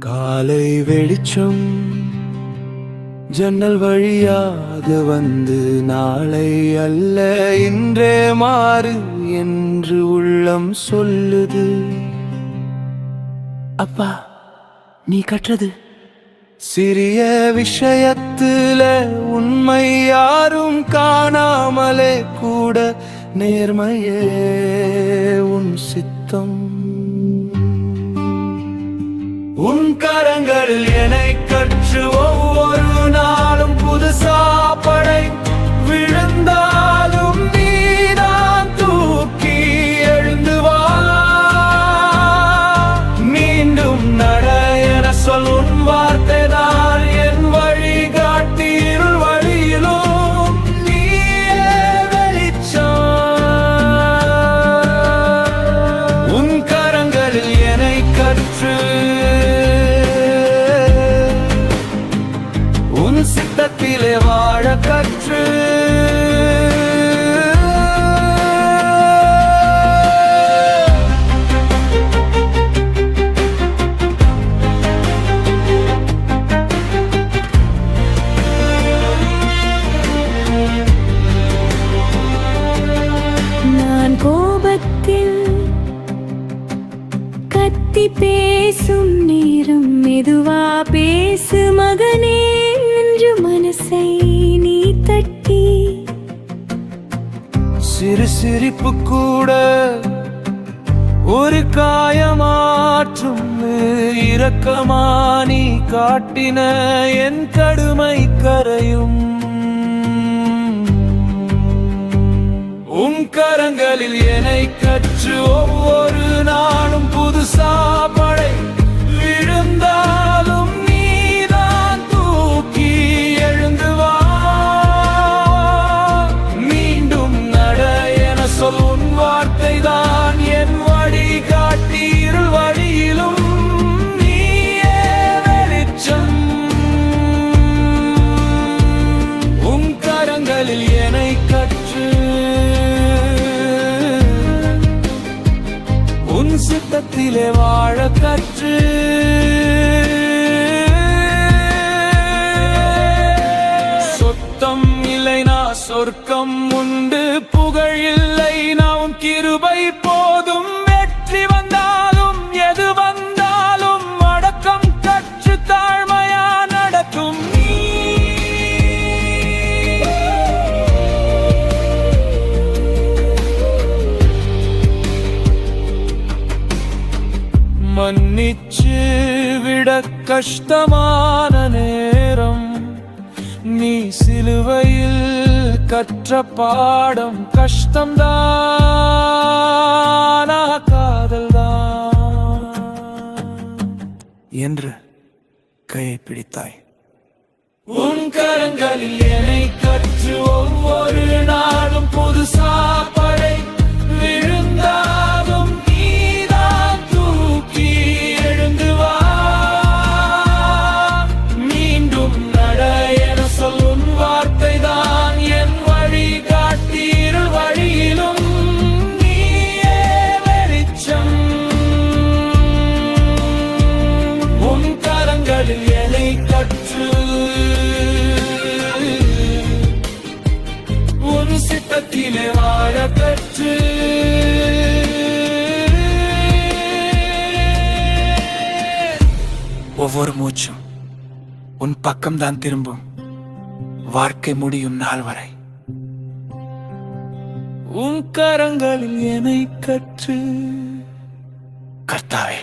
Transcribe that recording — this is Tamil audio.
காலை வெளிச்சம் ஜன்னல் வழியாக வந்து நாளை அல்ல இன்றே மாறு என்று உள்ளம் சொல்லுது. அப்பா, நீ கற்றது சிறிய விஷயத்துல உண்மை யாரும் காணாமலே கூட நேர்மையே உன் சித்தம். உன் கரங்களில் என்னை கற்று ஒவ்வொரு நாளும் புதுசா படை விழுந்தாலும் நீதான் தூக்கி எழுந்து வா. மீண்டும் நட என சொல் உன் வார்த்தை தான் என் வழிகாட்டி. இருள் வழியிலும் நீயே வெளிச்சம். உன் கரங்களில் என்னை கற்று உன் சித்தத்திலே வாழ கற்று நான் கோபத்தில் கத்தி பேசும் நேரம் மெதுவா பேசு மகனே என்று மனசை நீ தட்டி. சிறு சிரிப்பு கூட ஒரு காயமாற்றும் இரக்கமா நீ காட்டின என் கடுமை கரையும். உன் கரங்களில் என்னை கற்று ஒவ்வொரு நாளும் புதுசா படை விழுந்தாலும் நீதான் தூக்கி எழுந்து வா. மீண்டும் நட என சொல் உன் வார்த்தை தான் என் வழிகாட்டி. இருள் வழியிலும் நீயே வெளிச்சம். உன் கரங்களில் என்னை கற்று உன் சித்தத்திலே வாழ கற்று சொத்தம் இல்லை நான் சொர்க்கம் உண்டு புகழ் இல்லை நான் கிருபை போதும். வெற்றி வந்தாலும் எது வந்தாலும் அடக்கம் கற்று தாழ்மையா நடக்கும் நீ. மன்னிச்சு விட கஷ்டமான நேரம் நீ சிலுவையில் கற்ற பாடம் கஷ்டம்தானா காதல்தான் என்று கையை பிடித்தாய். உன் கரங்களில் என்னை கற்று ஒவ்வொரு நாளும் புதுசா படை விழுந்தாலும் நீதான் தூக்கி எழுந்து வா. மீண்டும் நட என சொல் உன் வார்த்தை தான் என் வழிகாட்டி. இருள் வழியிலும் நீயே வெளிச்சம். உன் கரங்களில் என்னை கற்று உன் சித்தத்திலே வாழ கற்று ஒவ்வொரு மூச்சும் உன் பக்கம்தான் திரும்பும் வாழ்க்கை முடியும் நாள் வரை. உன் கரங்களில் என்னை கற்று கர்த்தாவே.